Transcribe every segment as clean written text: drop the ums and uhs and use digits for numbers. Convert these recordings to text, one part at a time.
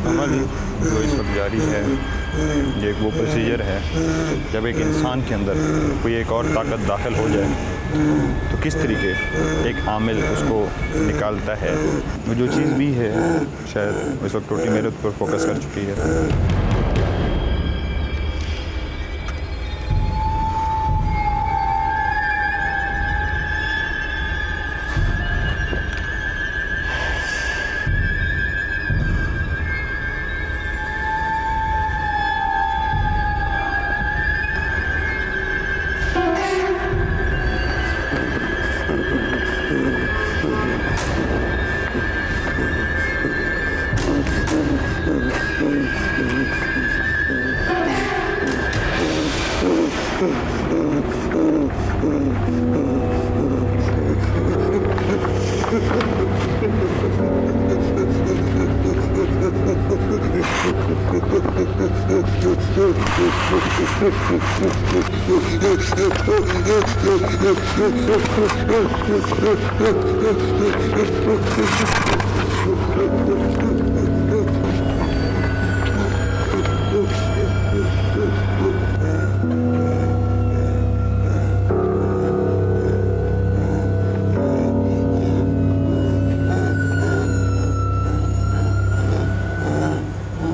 अमल जो इस वक्त जारी है ये एक वो प्रोसीजर है जब एक इंसान के अंदर कोई एक और ताकत दाखिल हो जाए तो किस तरीके एक आमिल उसको निकालता है। वो जो चीज़ भी है शायद इस वक्त टोटली मेरे ऊपर फोकस कर चुकी है।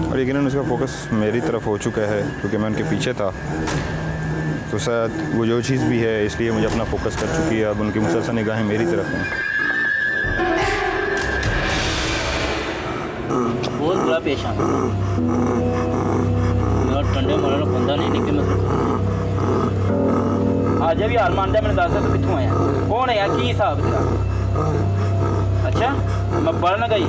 और यकीनन उसका फोकस मेरी तरफ हो चुका है क्योंकि मैं उनके पीछे था, तो शायद वो जो चीज़ भी है इसलिए मुझे अपना फोकस कर चुकी है। अब उनकी मुसलसल निगाहें मेरी तरफ हैं। बहुत बुरा पेश आ ठंडे मरने बंदा नहीं निकले मतलब आज भी हाल मानता मैंने दस तो कितों आया कौन है यार की हिसाब तेरा। अच्छा मैं पढ़ ना गई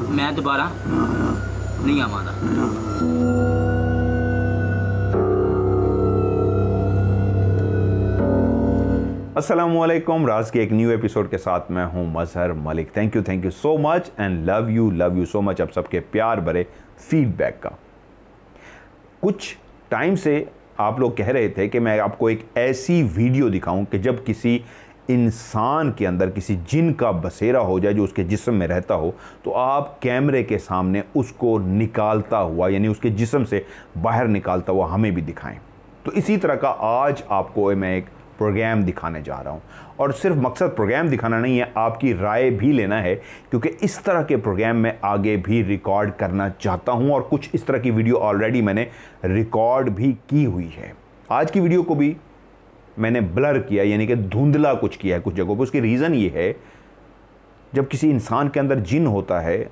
मैं दोबारा नहीं आवादा। अस्सलामुअलैकुम। राज के एक न्यू एपिसोड के साथ मैं हूं Mazhar Malik. Thank you so much and love you so much आप सबके प्यार भरे फीडबैक का। कुछ टाइम से आप लोग कह रहे थे कि मैं आपको एक ऐसी वीडियो दिखाऊं कि जब किसी इंसान के अंदर किसी जिन का बसेरा हो जाए जो उसके जिस्म में रहता हो तो आप कैमरे के सामने उसको निकालता हुआ यानी उसके जिस्म से बाहर निकालता हुआ हमें भी दिखाएं। तो इसी तरह का आज आपको मैं एक प्रोग्राम दिखाने जा रहा हूं और सिर्फ मकसद प्रोग्राम दिखाना नहीं है, आपकी राय भी लेना है क्योंकि इस तरह के प्रोग्राम मैं आगे भी रिकॉर्ड करना चाहता हूं और कुछ इस तरह की वीडियो ऑलरेडी मैंने रिकॉर्ड भी की हुई है। आज की वीडियो को भी मैंने ब्लर किया यानी कि धुंधला कुछ किया है कुछ जगहों पर। उसकी रीज़न ये है जब किसी इंसान के अंदर जिन होता है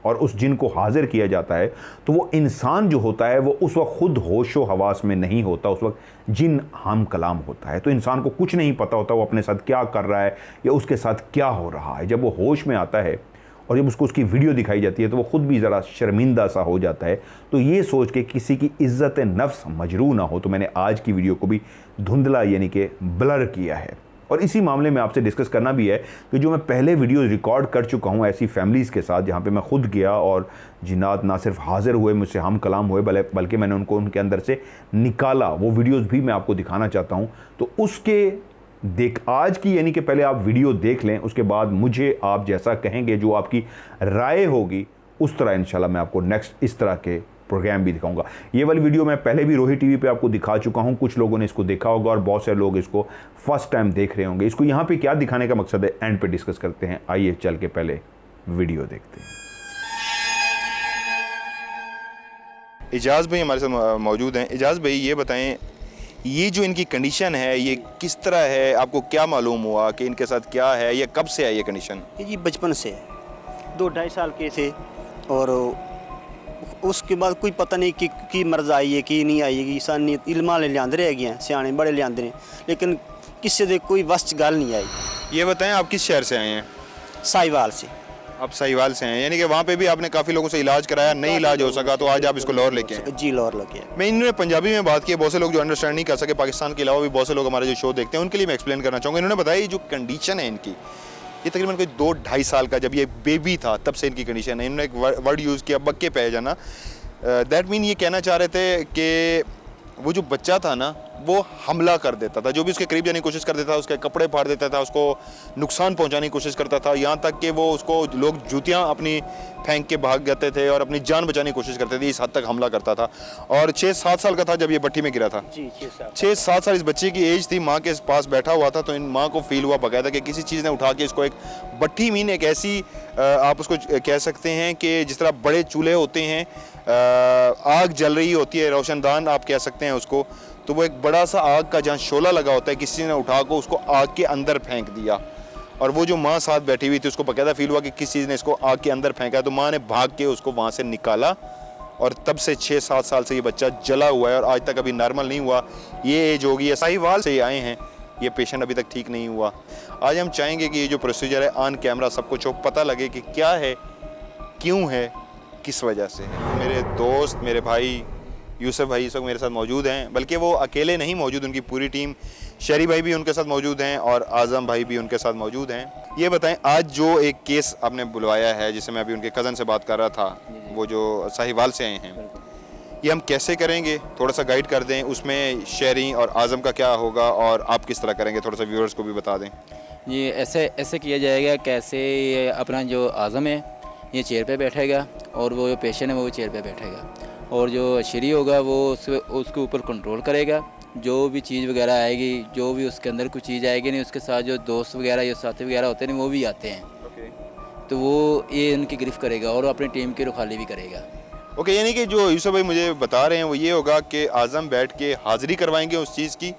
और उस जिन को हाजिर किया जाता है तो वो इंसान जो होता है वो उस वक्त खुद होशो हवास में नहीं होता, उस वक्त जिन हम कलाम होता है। तो इंसान को कुछ नहीं पता होता वो अपने साथ क्या कर रहा है या उसके साथ क्या हो रहा है। जब वो होश में आता है और जब उसको उसकी वीडियो दिखाई जाती है तो वो खुद भी ज़रा शर्मिंदा सा हो जाता है। तो ये सोच के किसी की इज़्ज़त नफ्स मजरू ना हो तो मैंने आज की वीडियो को भी धुंधला यानी कि ब्लर किया है। और इसी मामले में आपसे डिस्कस करना भी है कि जो मैं पहले वीडियो रिकॉर्ड कर चुका हूँ ऐसी फैमिलीज़ के साथ जहाँ पे मैं खुद गया और जिन्नात ना सिर्फ हाजिर हुए मुझसे हम कलाम हुए बल्कि मैंने उनको उनके अंदर से निकाला, वो वीडियोज़ भी मैं आपको दिखाना चाहता हूँ। तो उसके आज की यानी कि पहले आप वीडियो देख लें, उसके बाद मुझे आप जैसा कहेंगे जो आपकी राय होगी उस तरह इंशाल्लाह मैं आपको नेक्स्ट इस तरह के प्रोग्राम भी दिखाऊंगा। ये वाली वीडियो मैं पहले भी रोही टीवी पे आपको दिखा चुका हूँ, कुछ लोगों ने इसको देखा होगा और बहुत सारे लोग इसको फर्स्ट टाइम देख रहे होंगे। इसको यहाँ पे क्या दिखाने का मकसद है एंड पे डिस्कस करते हैं। आइए चल के पहले वीडियो देखते हैं। इजाज़ भाई हमारे साथ मौजूद हैं। इजाज़ भाई ये बताएं ये जो इनकी कंडीशन है ये किस तरह है, आपको क्या मालूम हुआ कि इनके साथ क्या है, ये कब से है ये कंडीशन? ये जी बचपन से 2-2.5 साल के थे और उसके बाद कोई पता नहीं कि मर्ज आई है कि नहीं आई है। सानी इल्मा लियांदे रह गए हैं, सियाने बड़े लियांदे ने, लेकिन किसी दे कोई वस च गल नहीं आई। ये बताएं आप किस शहर से आए हैं? साहिवाल से। आप सहीवाल से हैं, यानी कि वहाँ पे भी आपने काफ़ी लोगों से इलाज कराया, नहीं इलाज हो सका तो आज आप इसको लाहौर लेके आए। जी लाहौर लगे। मैं इन्होंने पंजाबी में बात की, बहुत से लोग जो अंडरस्टैंड नहीं कर सके, पाकिस्तान के अलावा भी बहुत से लोग हमारे जो शो देखते हैं उनके लिए मैं एक्सप्लेन करना चाहूँगा। इन्होंने बताया ये जो कंडीशन है इनकी, ये तकरीबन कोई 2-2.5 साल का जब ये बेबी था तब से इनकी कंडीशन है। इन्होंने एक वर्ड यूज़ किया, बक्के पे जाना। दैट मीन ये कहना चाह रहे थे कि वो जो बच्चा था ना वो हमला कर देता था, जो भी उसके करीब जाने की कोशिश कर देता था, उसके कपड़े फाड़ देता था, उसको नुकसान पहुंचाने की कोशिश करता था, यहाँ तक कि वो उसको लोग जूतियाँ अपनी फेंक के भाग जाते थे और अपनी जान बचाने की कोशिश करते थे, इस हद तक हमला करता था। और 6-7 साल का था जब ये भट्टी में गिरा था। जी 6-7 साल इस बच्चे की एज थी, माँ के पास बैठा हुआ था, तो इन माँ को फील हुआ बाकायदा कि किसी चीज़ ने उठा के इसको, एक भट्टी मीन एक ऐसी आप उसको कह सकते हैं कि जिस तरह बड़े चूल्हे होते हैं, आग जल रही होती है, रोशनदान आप कह सकते हैं उसको, तो वो एक बड़ा सा आग का जहाँ शोला लगा होता है, किसी ने उठा को उसको आग के अंदर फेंक दिया। और वो जो माँ साथ बैठी हुई थी उसको बाकायदा फील हुआ कि किसी चीज़ ने इसको आग के अंदर फेंका, तो माँ ने भाग के उसको वहाँ से निकाला। और तब से 6-7 साल से ये बच्चा जला हुआ है और आज तक अभी नॉर्मल नहीं हुआ। ये एज होगी, साहिवाल से आए हैं, ये पेशेंट अभी तक ठीक नहीं हुआ। आज हम चाहेंगे कि ये जो प्रोसीजर है ऑन कैमरा सब कुछ हो, पता लगे कि क्या है, क्यों है, किस वजह से है। मेरे दोस्त, मेरे भाई यूसुफ भाई इस वक्त मेरे साथ मौजूद हैं, बल्कि वो अकेले नहीं मौजूद, उनकी पूरी टीम, शहरी भाई भी उनके साथ मौजूद हैं और आज़म भाई भी उनके साथ मौजूद हैं। ये बताएं, आज जो एक केस आपने बुलवाया है, जिसे मैं अभी उनके कज़न से बात कर रहा था, वो जो साहिवाल से आए हैं, ये हम कैसे करेंगे, थोड़ा सा गाइड कर दें, उसमें शहरी और आज़म का क्या होगा और आप किस तरह करेंगे, थोड़ा सा व्यूअर्स को भी बता दें। ये ऐसे किया जाएगा, कैसे ये अपना जो आज़म है ये चेयर पे बैठेगा और वो पेशेंट है वो चेयर पे बैठेगा, और जो शरी होगा वो उसके ऊपर कंट्रोल करेगा। जो भी चीज़ वगैरह आएगी, जो भी उसके अंदर कुछ चीज़ आएगी नहीं, उसके साथ जो दोस्त वगैरह या साथी वगैरह होते हैं वो भी आते हैं, तो वो ये इनकी गिरफ्त करेगा और अपनी टीम की रुखाली भी करेगा। ओके, यानी कि जो यूसुफ भाई मुझे बता रहे हैं वो ये होगा कि आज़म बैठ के हाज़िरी करवाएंगे उस चीज़ की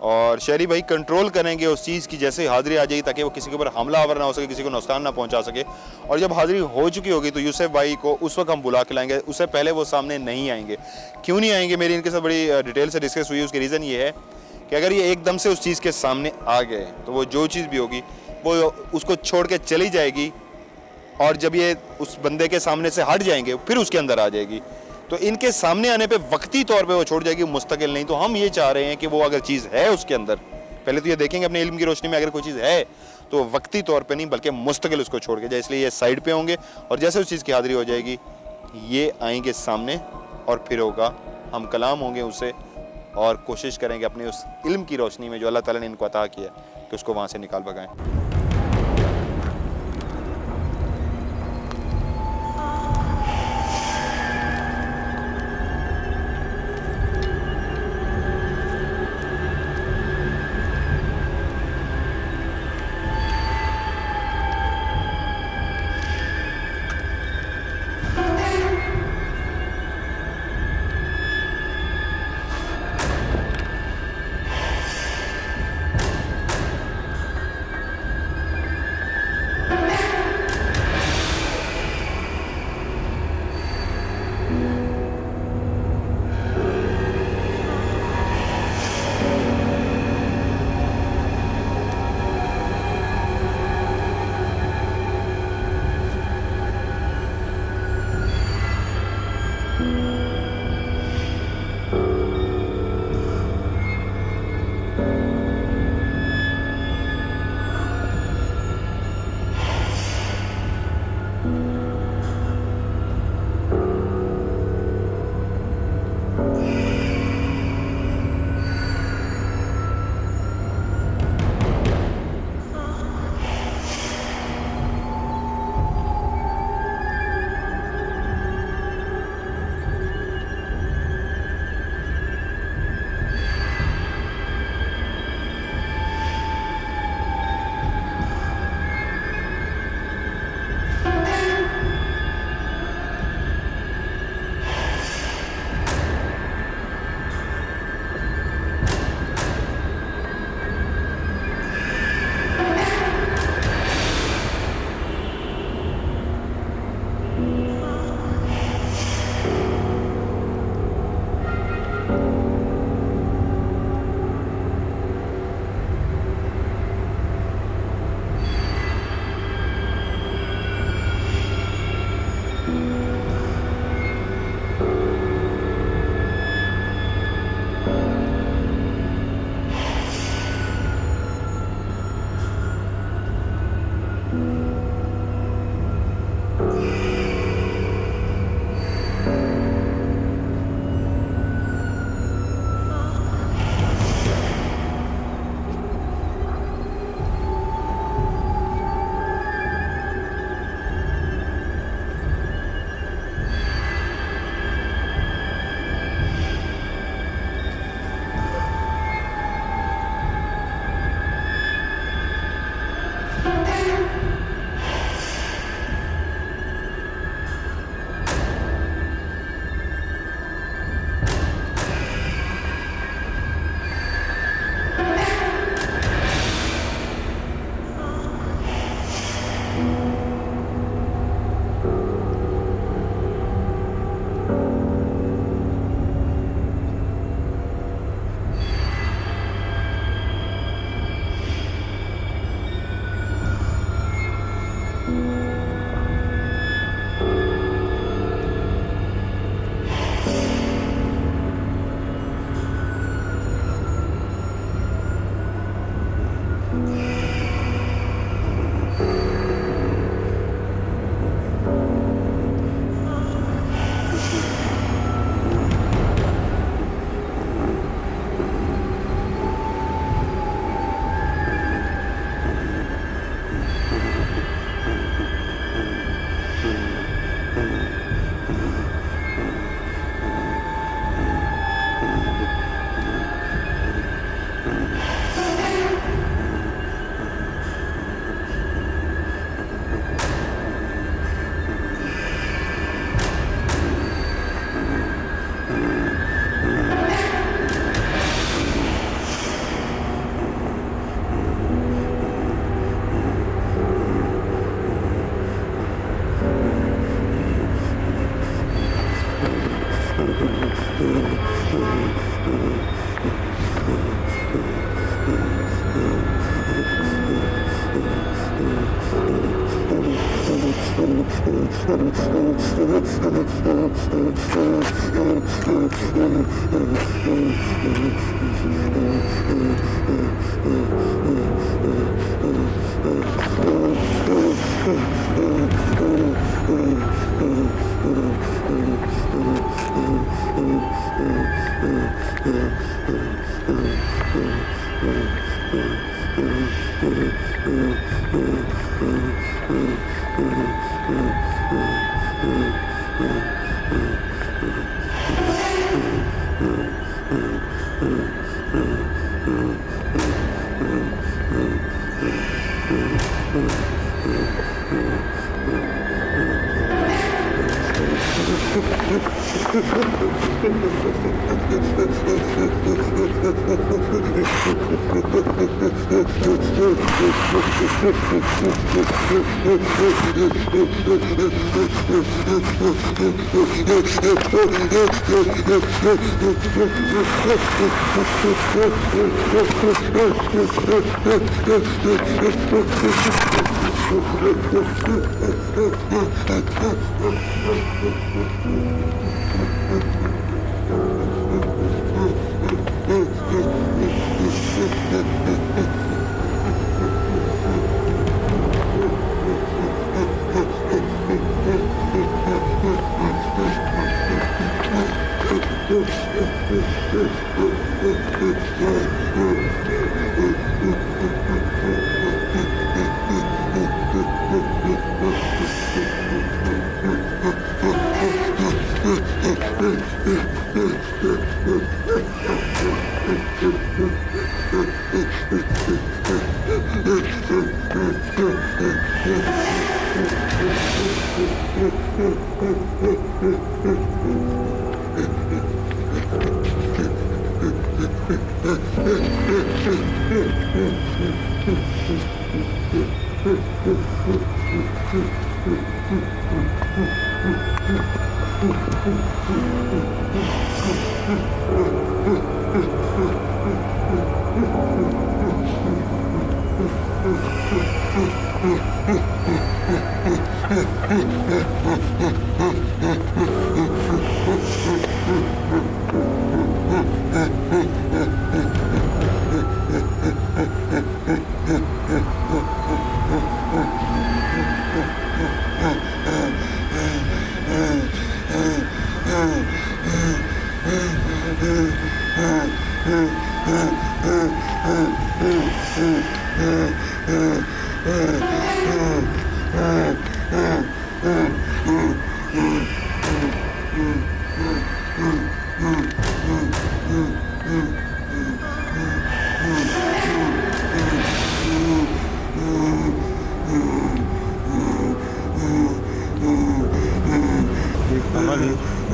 और शहरी भाई कंट्रोल करेंगे उस चीज़ की, जैसे हाज़िरी आ जाएगी ताकि वो किसी के ऊपर हमला आवर ना हो सके, किसी को नुकसान ना पहुंचा सके। और जब हाज़िरी हो चुकी होगी तो यूसुफ भाई को उस वक्त हम बुला के लाएंगे, उससे पहले वो सामने नहीं आएंगे। क्यों नहीं आएंगे, मेरी इनके साथ बड़ी डिटेल से डिस्कस हुई। उसकी रीज़न ये है कि अगर ये एकदम से उस चीज़ के सामने आ गए तो वो जो चीज़ भी होगी वो उसको छोड़ के चली जाएगी, और जब ये उस बंदे के सामने से हट जाएंगे फिर उसके अंदर आ जाएगी। तो इनके सामने आने पे वक्ती तौर पे वो छोड़ जाएगी, मुस्तकिल नहीं। तो हम ये चाह रहे हैं कि वो अगर चीज़ है उसके अंदर, पहले तो ये देखेंगे अपने इल्म की रोशनी में, अगर कोई चीज़ है तो वक्ती तौर पे नहीं बल्कि मुस्तकिल उसको छोड़ के जाए। इसलिए ये साइड पे होंगे और जैसे उस चीज़ की हाज़िरी हो जाएगी ये आएंगे सामने और फिर होगा, हम कलाम होंगे उससे और कोशिश करेंगे अपने उस इल्म की रोशनी में जो अल्लाह ताला ने इनको अता किया कि उसको वहाँ से निकाल भगाएं।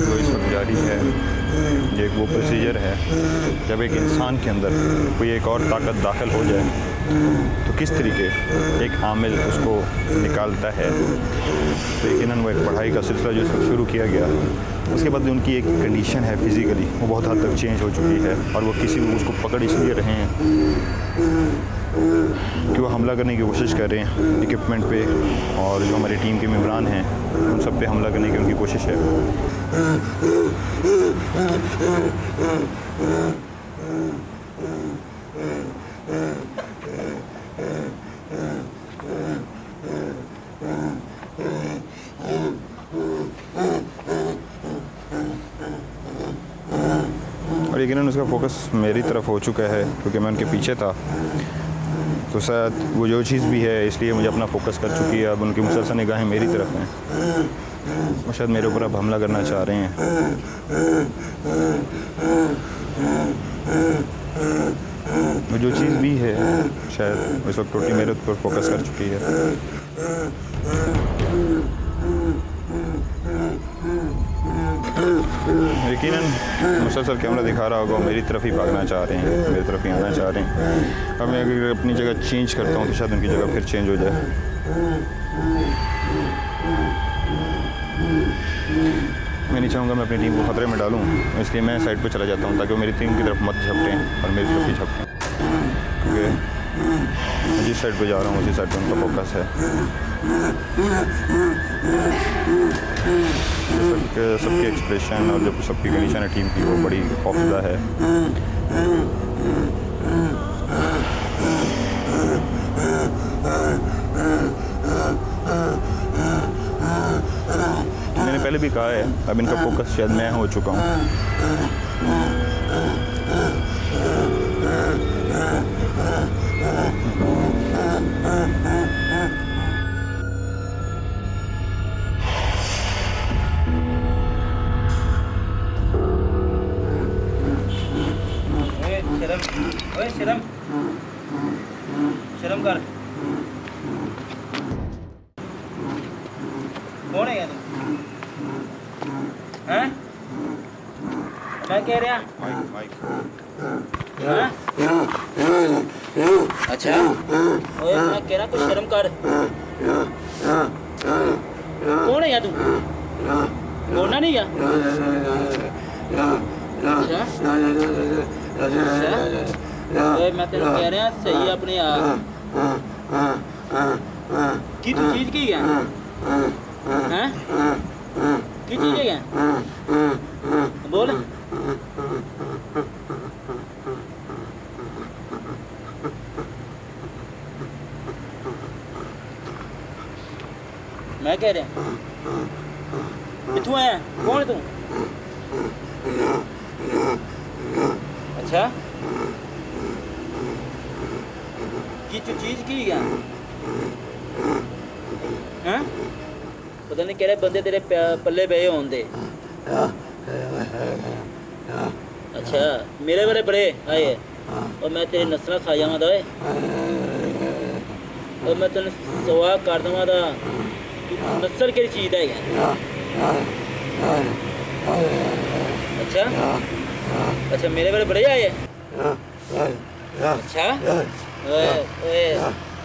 जो इस वक्त जारी है, ये एक वो प्रोसीजर है जब एक इंसान के अंदर कोई एक और ताकत दाखिल हो जाए तो किस तरीके एक आमिल उसको निकालता है। तो यकीनन वो एक पढ़ाई का सिलसिला जो शुरू किया गया, उसके बाद उनकी एक कंडीशन है फिज़िकली वो बहुत हद तक चेंज हो चुकी है और वो किसी उसको पकड़ इसलिए रहे हैं कि वो हमला करने की कोशिश कर रहे हैं इक्विपमेंट पे, और जो हमारी टीम के मेंबरान हैं उन सब पे हमला करने की उनकी कोशिश है। और यकीनन उसका फोकस मेरी तरफ हो चुका है क्योंकि मैं उनके पीछे था, तो शायद वो जो चीज़ भी है इसलिए मुझे अपना फोकस कर चुकी है। अब उनकी मुसलसल निगाहें मेरी तरफ हैं, वो शायद मेरे ऊपर अब हमला करना चाह रहे हैं। वो जो चीज़ भी है शायद इस वक्त टोटली मेरे ऊपर फोकस कर चुकी है। यकीनन मुसलसल कैमरा दिखा रहा होगा, मेरी तरफ ही भागना चाह रहे हैं, मेरी तरफ ही आना चाह रहे हैं। अब मैं अगर अपनी जगह चेंज करता हूँ तो शायद उनकी जगह फिर चेंज हो जाए। मैं नहीं चाहूँगा मैं अपनी टीम को ख़तरे में डालूँ, इसलिए मैं साइड पे चला जाता हूँ ताकि वो मेरी टीम की तरफ मत झपटें और मेरी तरफ ही झपटें, क्योंकि मैं जिस साइड पे जा रहा हूँ उसी साइड पे उनका फोकस है। सबके एक्सप्रेशन और जो सबकी कंडीशन है टीम की वो बड़ी खौफजदा है। मैंने पहले भी कहा है, अब इनका फोकस शायद मैं हो चुका हूँ। शर्म कर। कौन है तू? हैं? मैं कह रहा हैं? अच्छा ओए मैं कह रहा कुछ शर्म कर। कौन है तू? बोलना नहीं क्या? अच्छा ओए मैं तेरे कह रहा सही अपने आप की तू चीज की है हैं? की चीज है बोल। मैं कह रहा किथों आया? कौन है तू? अच्छा की तू चीज की है हैं? पता नहीं केड़े बंदे तेरे पल्ले पे होंदे। अच्छा मेरे बारे बड़े आए और मैं तेरी नस्ल खा जावा दा और मैं तेन सवा कर देवा दा नस्ल केड़ी चीज है। अच्छा अच्छा मेरे बारे बड़े आए। अच्छा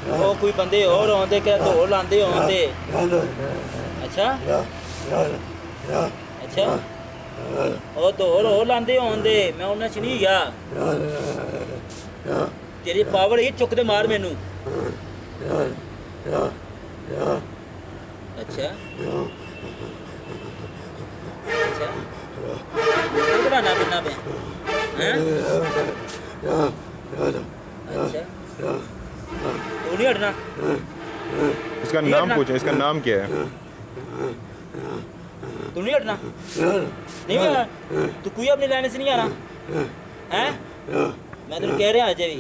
वो कोई बंदे और आते क्या दौड़ लाते आते। अच्छा अच्छा ਉਹ ਦੌੜ ਹੋ ਲਾਂਦੇ ਆਉਂਦੇ ਮੈਂ ਉਹਨਾਂ ਚ ਨਹੀਂ ਗਿਆ। ਤੇਰੀ ਪਾਵਰ ਹੀ ਚੁੱਕ ਦੇ ਮਾਰ ਮੈਨੂੰ। ਅੱਛਾ ਅੱਛਾ ਕਿਹੜਾ ਨਾ ਬਿਨਾ ਪਿਆ ਹੈ? अच्छा तू नहीं हटना। इसका नाम पूछो, इसका नाम क्या है? तू नहीं हटना नहीं है तू कोई अपनी लाइन से नहीं आना हैं? मैं तेन कह रहा अजय भी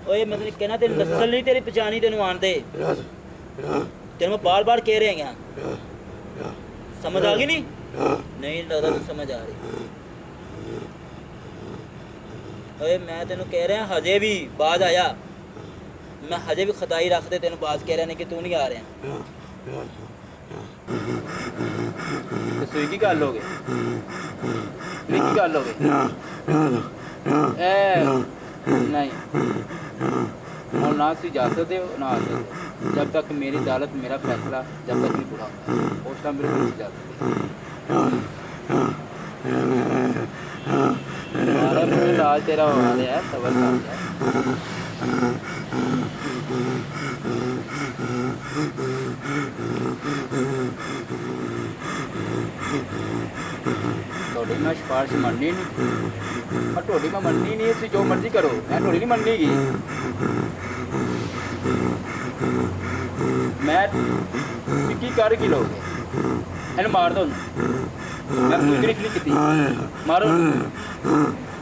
ओए मैं तेन कहना तेरी नस्ल नहीं तेरी पहचानी तेन आनते तेन मैं बार बार कह रहा हैं। समझ आ गई नहीं लगता तू समझ आ रही। ओए मैं तेन कह रहा हजे भी बाज आया मैं हजे भी खताई रख दे तेन बाज कह रहा नहीं कि तू नहीं आ रहा। सुई की गल हो गई की गल हो गई नहीं और ना तुम जा सकते हो ना आ सकते जब तक मेरी अदालत मेरा फैसला जब तक नहीं पूरा उस टाइम बिल्कुल जा सकते। राज तेरा हो रहा है सबर थोड़ी मैं सिफारिश मननी नहीं और थोड़ी मैं मननी नहीं तुम जो मर्जी करो मैं थोड़ी नहीं मननी गी। मैं की कर की लोगे इन मार दो मैं कोई तारीफ नहीं की मारो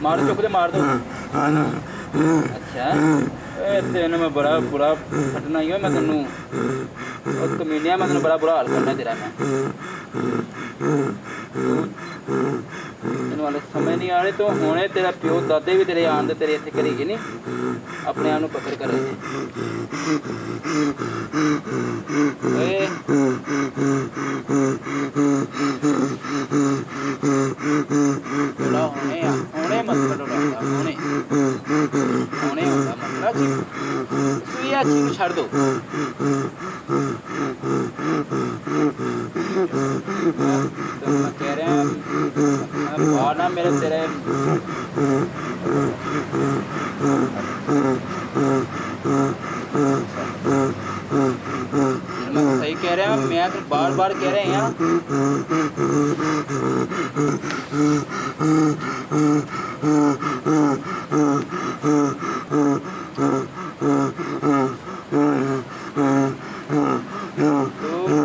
मारो चुप दे मार दो। अच्छा तेन मैं बड़ा बुरा फटना ही हो मैं तेनू कमीनिया मैं तेन बड़ा बुरा हाल करना तेरा मैं तेन वाले समझ नहीं आ रहे तो हुणे तेरा प्यो दादे भी तेरे आन दे तेरे इत्थे करी गए नहीं अपने आप पकड़ कर हुणे मसला हुणे हुणे होगा मसला चीज छड़ दो मैं कह रहे हैं बाहर ना मेरे तेरे मैं सही कह रहे हैं, मैं तो बार बार कह रहे हैं यार।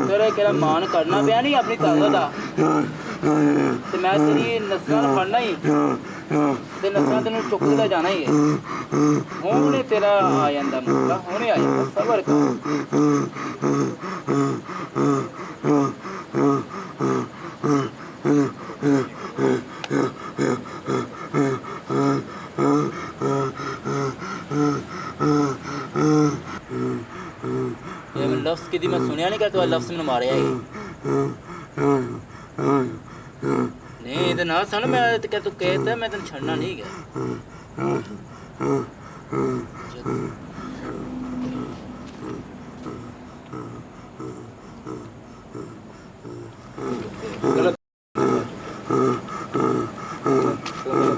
तेरे कह मान करना पिया नहीं अपनी ताकत आ ते मैं तेरी नस्लां नूं फड़ना ही ते नस्लां तेनों चुक के जाना ही है। हुणे तेरा आ जांदा मसला, हुणे आ जांदा, सबर कर। ये मैं लफ्ज़ की मैं सुनिया नहीं कर तो लफ्ज़ मैंने मारिया ही नहीं तो ना सुन। मैं तो क्या तू कहता मैं तेन छड़ना नहीं गया।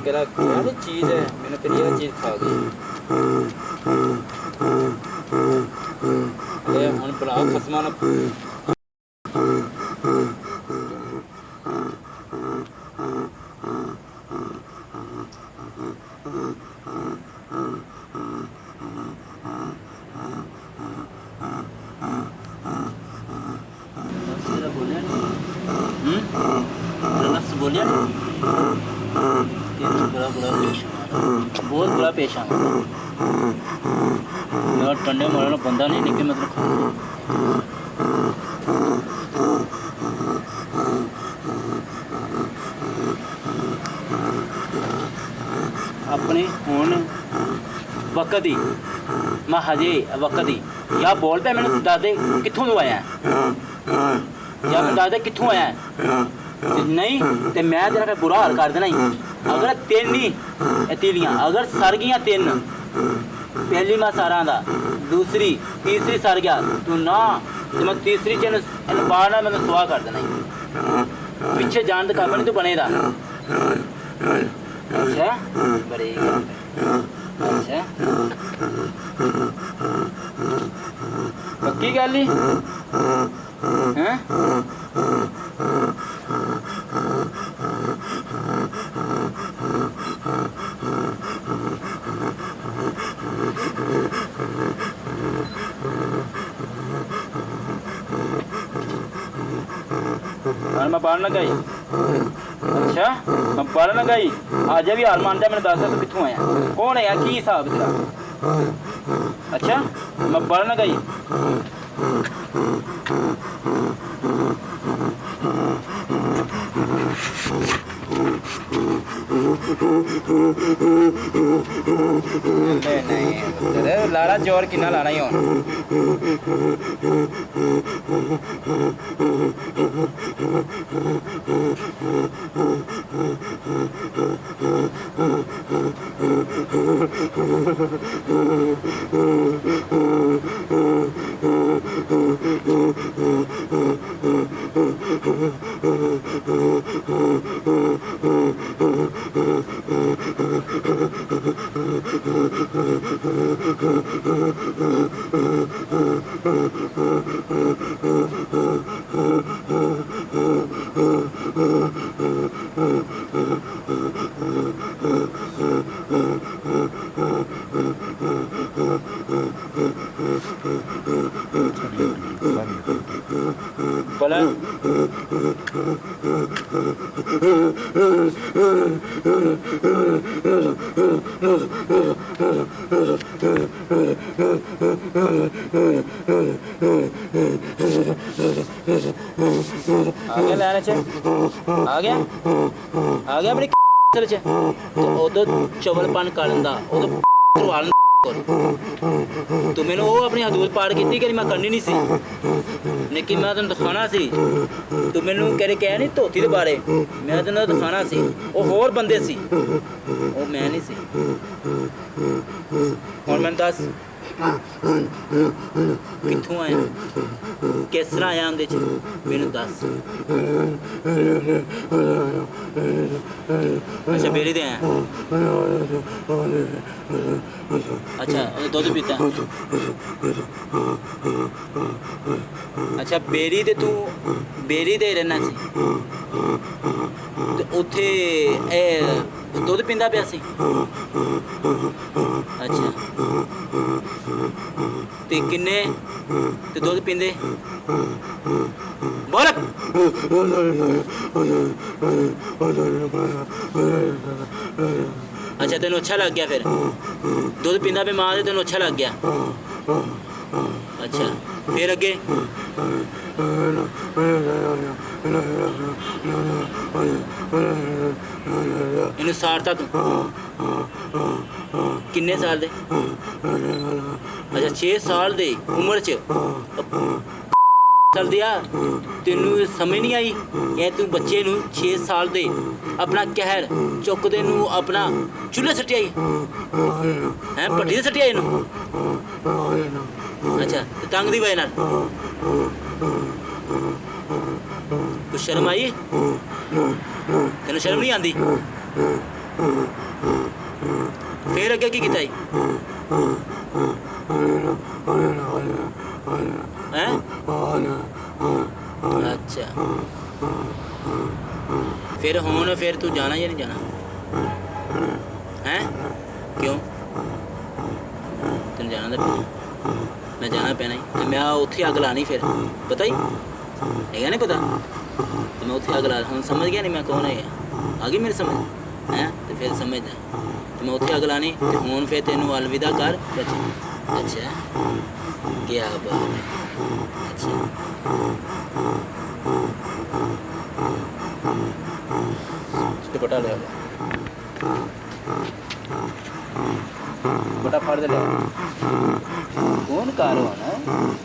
क्या चीज़ है मैंने तेरी यह चीज़ खा गई हम बुला खसमा ना बोलिया बड़ा बड़ा पेश बहुत बड़ा पेश आ मैं टंडे मारना बंदा नहीं निकले मतलब अपने हुण वक्त ही मैं हजे वक्त ही या बोल पे मैंने दादे कित्थों तो आया या मैं दादे कित्थों आया नहीं तो मैं तेरा बुरा हाल कर देना ही। अगर तीन ही तीलियां अगर सर गई तीन पहली मैं सारा दा दूसरी तीसरी सर गया तू ना तो मैं तीसरी चैन बाहर ना मैं सुहा कर देना ही। पीछे जान तो काम नहीं तू बनेगा। अच्छा बड़े अच्छा पक्की गल ही हैं मैं बाहर ना गई। अच्छा मैं बाहर ना गई आज भी हार मान जा मैंने दस तो कितों आया कौन है की हिसाब तेरा। अच्छा मैं बाहर ना गई नहीं लारा जोर किन्ना लाना ही हो बोला आ गया लाने च आ गया अपनी चल च तो उदो चवलपन करन दा उदो वाल तू मैंने वो अपनी हदूद पार की कि मैं करनी नहीं सी लेकिन मैं तेन दिखाना सी तू मैनू कह नहीं धोती के बारे मैं तेन दिखाना सी वो होर बंदे सी वो मैं नहीं सी हुण मैनू दस ਕਿੱਥੋਂ ਆਇਆ ਕਿਸ ਤਰ੍ਹਾਂ ਆਇਆ ਉਹਦੇ 'ਚ ਮੈਨੂੰ ਦੱਸ ਅੱਛਾ ਬੇੜੀ ਤੇ ਆਇਆ ਅੱਛਾ ਉਹ ਦੁੱਧ ਪੀਤਾ ਅੱਛਾ ਬੇੜੀ ਤੇ ਰਹਿਣਾ ਸੀ ਤੇ ਉੱਥੇ ਇਹ ਦੁੱਧ ਪੀਂਦਾ ਪਿਆ ਸੀ ਅੱਛਾ ਤੇ ਕਿੰਨੇ ਤੇ ਦੁੱਧ ਪੀਂਦੇ ਬੋਲ ਅੱਛਾ ਤੈਨੂੰ ਅੱਛਾ ਲੱਗ ਗਿਆ ਫਿਰ ਦੁੱਧ ਪੀਂਦਾ ਪਿਆ ਮਾਂ ਦੇ ਤੈਨੂੰ ਅੱਛਾ ਲੱਗ ਗਿਆ ਅੱਛਾ ਫਿਰ ਅੱਗੇ ਇਹਨੂੰ ਸਾਰਤਾ ਤੂੰ ਕਿੰਨੇ ਸਾਲ ਦੇ ਅੱਛਾ 6 ਸਾਲ ਦੇ ਉਮਰ 'ਚ ਚੱਲ ਦਿਆ ਤੈਨੂੰ ਸਮਝ ਨਹੀਂ ਆਈ ਇਹ ਤੂੰ ਬੱਚੇ ਨੂੰ 6 ਸਾਲ ਦੇ ਆਪਣਾ ਕਹਿਰ ਚੁੱਕਦੇ ਨੂੰ ਆਪਣਾ ਚੁੱਲ੍ਹੇ ਸੱਟਿਆ ਹੈ ਭੱਠੀ 'ਤੇ ਸੱਟਿਆ ਇਹਨੂੰ ਅੱਛਾ ਤੇ ਤੰਗ ਦੀ ਵਜ੍ਹਾ ਨਾਲ ਕੁਛ ਸ਼ਰਮ ਆਈ ਤੈਨੂੰ ਸ਼ਰਮ ਨਹੀਂ ਆਉਂਦੀ ਫਿਰ ਅੱਗੇ ਕੀ ਕੀਤਾ ਹੈ ਅੱਛਾ ਫਿਰ ਹੁਣ ਫਿਰ ਤੂੰ ਜਾਣਾ ਜਾਂ ਨਹੀਂ ਜਾਣਾ ਹੈ ਕਿਉਂ ਤੈਨੂੰ ਜਾਣਾ ਤਾਂ ਪੈਣਾ ਮੈਂ ਜਾਣਾ ਪੈਣਾ ਹੀ ਤੇ ਮੈਂ ਉੱਥੇ ਅੱਗ ਲਾਣੀ ਫਿਰ ਪਤਾ ਹੀ ਹੈਗਾ ਨਹੀਂ ਪਤਾ ਤੇ ਮੈਂ ਉੱਥੇ ਅੱਗ ਲਾ ਹੁਣ ਸਮਝ ਗਿਆ ਨਹੀਂ ਮੈਂ ਕੌਣ ਹੈਗਾ ਆ ਗਈ ਮੇਰੀ ਸਮਝ ਹੈ ਤੇ ਫਿਰ ਸਮਝਦਾ ਤੇ ਮੈਂ ਉੱਥੇ ਅੱਗ ਲਾਣੀ ਤੇ ਹੁਣ ਫਿਰ ਤੈਨੂੰ ਅਲਵਿਦਾ ਕਰ ਬੱਚੇ ਅੱਛਾ ਕੀ ਬਾਤ ਹੈ ਅੱਛਾ ਦੁਪੱਟਾ ਲੈ ਦੁਪੱਟਾ ਫੜ ਦੇ ਲੈ ਕੌਣ ਕਾਰ ਹੋਣਾ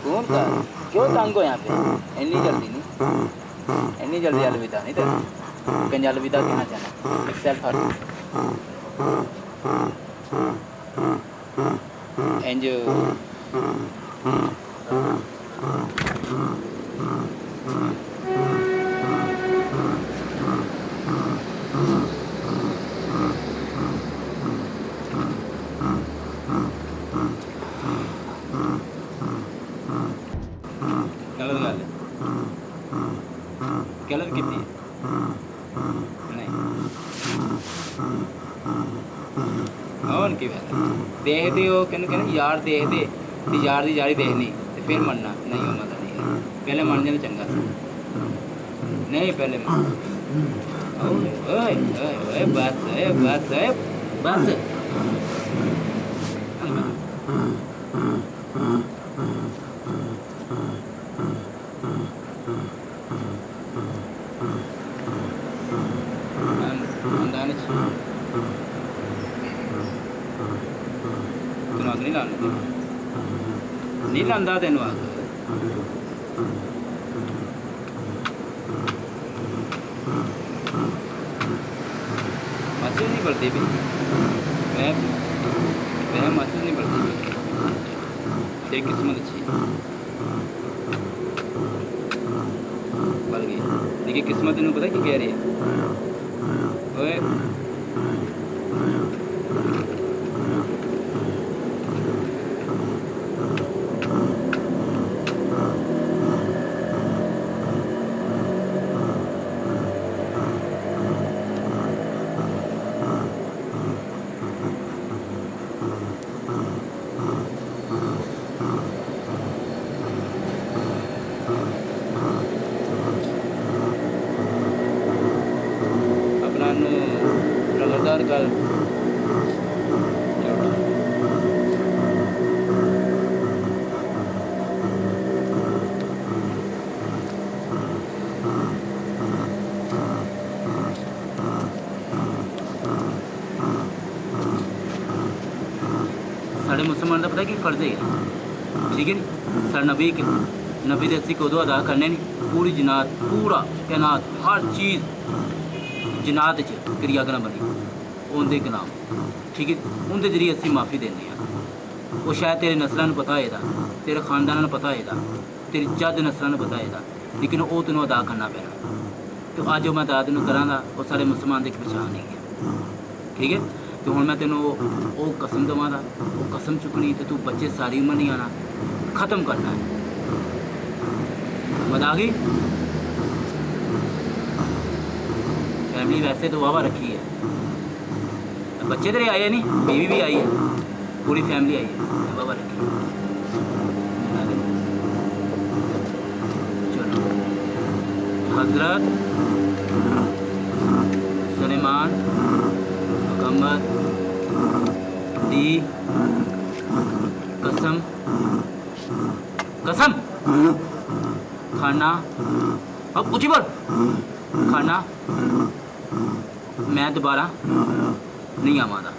ਕੌਣ ਕਾਰ ਕਿਉਂ ਤੰਗ ਹੋਇਆ ਫਿਰ ਇੰਨੀ ਜਲਦੀ ਅਲਵਿਦਾ ਨਹੀਂ ਤੈਨੂੰ ਕੰਜ ਅਲਵਿਦਾ ਕਹਿਣਾ ਚਾਹਨਾ ਐਕਸੈਲ ਫੜ ਇੰਜ गलत ਕੀਤੀ ਨਹੀਂ ਹੋਰ ਕੀ ਦੇਖਦੇ ਹੋ ਕਹਿੰਦੇ ਯਾਰ ਦੇਖਦੇ ਤੇ ਯਾਰ ਦੀ ਯਾਰੀ ਦੇਖਣੀ ਤੇ ਫਿਰ ਮੰਨਣਾ ਨਹੀਂ ਉਹ ਮਜ਼ਾ ਨਹੀਂ ਪਹਿਲੇ ਮੰਨ ਜਾਣਾ ਚੰਗਾ ਸੀ ਨਹੀਂ ਪਹਿਲੇ ਓਏ ਓਏ ਬਸ नहीं लांदा तेन मासी नहीं बढ़ती भी मैं मासी नहीं बढ़ती तेरी किस्मत अच्छी बढ़ गई देखिए किस्मत तेन पता की कह रही है ओए लगातार कर साढ़े मुसलमान का पता कि फर्ज है ठीक है नहीं साढ़े नबी के असी कदों अदा करने नहीं पूरी जनात पूरा तैनात हर चीज़ जनात क्रिया करना बनी उनके गुनाह ठीक है उनके जरिए असी माफ़ी देने वो शायद तेरे नस्लों को पता होएगा, तेरे खानदान को पता होएगा, तेरी जद नस्लों को पता होएगा, लेकिन वो तेनों अदा करना पैना। तो अज जो मैं अदा तेन कराँगा वो सारे मुसलमान की पहचान नहीं है, ठीक है। तो हुण मैं तेनों वो कसम देवांगा, वो कसम चुकनी तो तू बच्चे सारी उम्र नहीं आना, ख़त्म करना है। मत आ गई। फैमिली वैसे तो वाहवा रखी है, बच्चे तेरे आए नहीं, बीवी भी आई है, पूरी फैमिली आई है, वाहवा रखी है। चलो हजरत सुलेमान मुहम्मद दी कसम कसम खाना, अब ऊँची बोल, खाना मैं दोबारा नहीं आवांगा।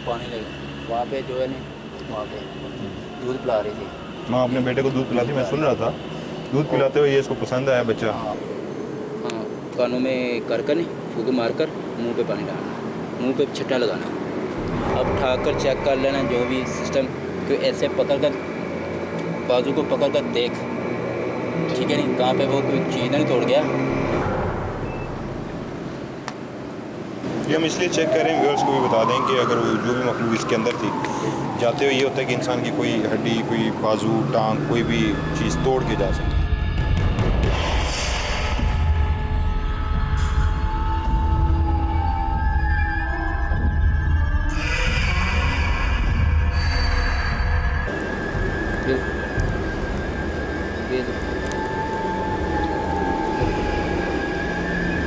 पानी ले वहाँ पे जो है ना, वहाँ पे दूध पिला रही थी माँ अपने बेटे को दूध पिलाती, मैं सुन रहा था दूध पिलाते हुए, ये इसको पसंद आया बच्चा। हाँ, कानों में कर नहीं फूक मार कर मुँह पे पानी डालना, मुँह पे छट्टा लगाना। अब उठाकर चेक कर लेना जो भी सिस्टम, कि ऐसे पकड़ कर बाजू को पकड़ कर देख, ठीक है नहीं, कहाँ पे वो कोई चीज़ नहीं तोड़ गया। ये हम इसलिए चेक करें, व्यूअर्स को भी बता दें कि अगर जो भी मखलूक इसके अंदर थी, जाते हुए ये होता है कि इंसान की कोई हड्डी, कोई बाजू, टांग, कोई भी चीज़ तोड़ के जा सकती है।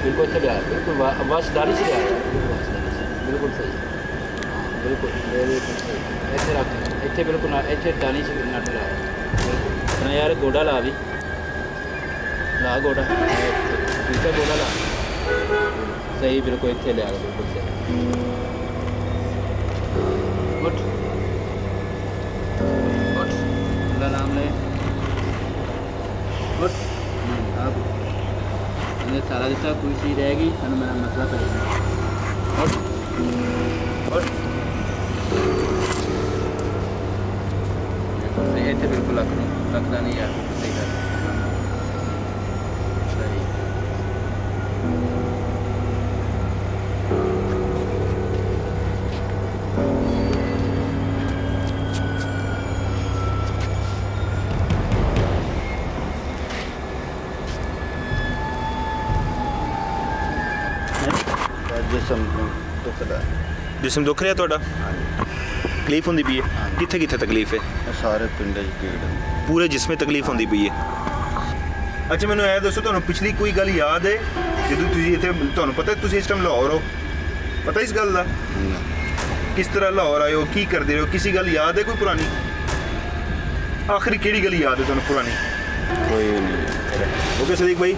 बिल्कुल सही आया, बिल्कुल वाशदारी से आया, बिल्कुल सही, बिल्कुल बिल्कुल सही। ऐसे रख, इतने बिल्कुल इतने दानी से नट लाया, बिल्कुल ना यार, गोडा ला भी ला, गोडा दूसरा गोडा ला, सही बिल्कुल इतने लिया, बिल्कुल सही। उठ उठ, अल्लाह नाम ले, उठ। अब मैंने सारा दिता, कोई चीज़ रहेगी सानू मेरा मसला करेगा। और इतने बिल्कुल रखना नहीं यार, सही कर सही। जिसम दुख रहा ਤੁਹਾਡਾ तकलीफ होंदी पई है, कित्थे कित्थे तकलीफ है? सारे पिंड पीड़ पूरे जिसमें तकलीफ होंदी पई है। अच्छा मैनू ਇਹ ਦੱਸੋ, ਤੁਹਾਨੂੰ ਪਿਛਲੀ ਕੋਈ ਗੱਲ ਯਾਦ ਹੈ ਜਦੋਂ ਤੁਸੀਂ ਇੱਥੇ, ਤੁਹਾਨੂੰ ਪਤਾ ਤੁਸੀਂ ਇਸ ਟਾਈਮ ਲਾਹੌਰ ਹੋ, ਪਤਾ ਇਸ ਗੱਲ ਦਾ? ਕਿਸ ਤਰ੍ਹਾਂ ਲਾਹੌਰ ਆਏ ਹੋ, ਕੀ ਕਰਦੇ ਹੋ, ਕਿਸੇ ਗੱਲ ਯਾਦ ਹੈ ਕੋਈ ਪੁਰਾਣੀ? ਆਖਰੀ ਕਿਹੜੀ ਗੱਲ ਯਾਦ ਹੈ ਤੁਹਾਨੂੰ ਪੁਰਾਣੀ? कोई नहीं। ओके सदीक भाई,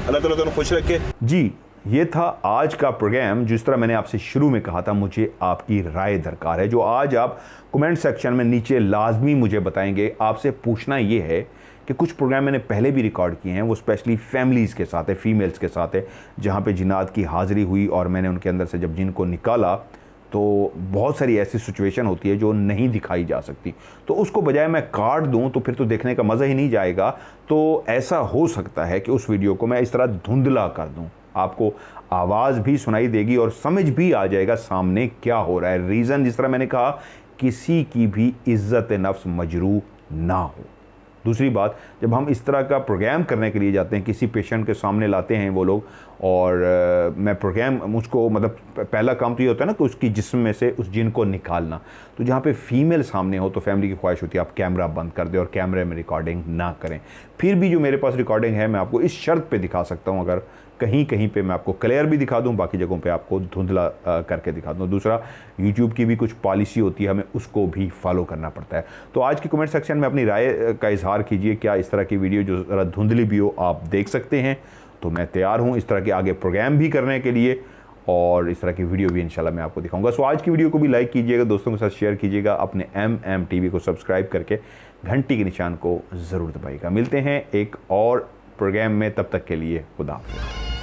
अल्लाह ताला तुम खुश रखे। जी, ये था आज का प्रोग्राम। जिस तरह मैंने आपसे शुरू में कहा था, मुझे आपकी राय दरकार है, जो आज आप कमेंट सेक्शन में नीचे लाजमी मुझे बताएंगे। आपसे पूछना ये है कि कुछ प्रोग्राम मैंने पहले भी रिकॉर्ड किए हैं, वो स्पेशली फैमिलीज़ के साथ है, फीमेल्स के साथ है, जहाँ पे जिन्नात की हाज़िरी हुई और मैंने उनके अंदर से जब जिन को निकाला तो बहुत सारी ऐसी सिचुएशन होती है जो नहीं दिखाई जा सकती, तो उसको बजाय मैं काट दूं तो फिर तो देखने का मज़ा ही नहीं जाएगा। तो ऐसा हो सकता है कि उस वीडियो को मैं इस तरह धुंधला कर दूं, आपको आवाज़ भी सुनाई देगी और समझ भी आ जाएगा सामने क्या हो रहा है। रीज़न जिस तरह मैंने कहा, किसी की भी इज़्ज़त नफ्स मजरूह ना हो। दूसरी बात, जब हम इस तरह का प्रोग्राम करने के लिए जाते हैं, किसी पेशेंट के सामने लाते हैं वो लोग, और मैं प्रोग्राम मुझको मतलब पहला काम तो ये होता है ना कि उसकी जिस्म में से उस जिन को निकालना। तो जहाँ पे फीमेल सामने हो तो फैमिली की ख्वाहिश होती है आप कैमरा बंद कर दें और कैमरे में रिकॉर्डिंग ना करें। फिर भी जो मेरे पास रिकॉर्डिंग है मैं आपको इस शर्त पे दिखा सकता हूँ अगर कहीं कहीं पे मैं आपको क्लियर भी दिखा दूं, बाकी जगहों पे आपको धुंधला करके दिखा दूं। दूसरा, यूट्यूब की भी कुछ पॉलिसी होती है, हमें उसको भी फॉलो करना पड़ता है। तो आज के कमेंट सेक्शन में अपनी राय का इजहार कीजिए, क्या इस तरह की वीडियो जो ज़रा धुंधली भी हो आप देख सकते हैं? तो मैं तैयार हूँ इस तरह के आगे प्रोग्राम भी करने के लिए, और इस तरह की वीडियो भी इंशाल्लाह मैं आपको दिखाऊंगा। सो आज की वीडियो को भी लाइक कीजिएगा, दोस्तों के साथ शेयर कीजिएगा, अपने MM TV को सब्सक्राइब करके घंटी के निशान को ज़रूर दबाइएगा। मिलते हैं एक और प्रोग्राम में, तब तक के लिए खुदा हाफ़िज़।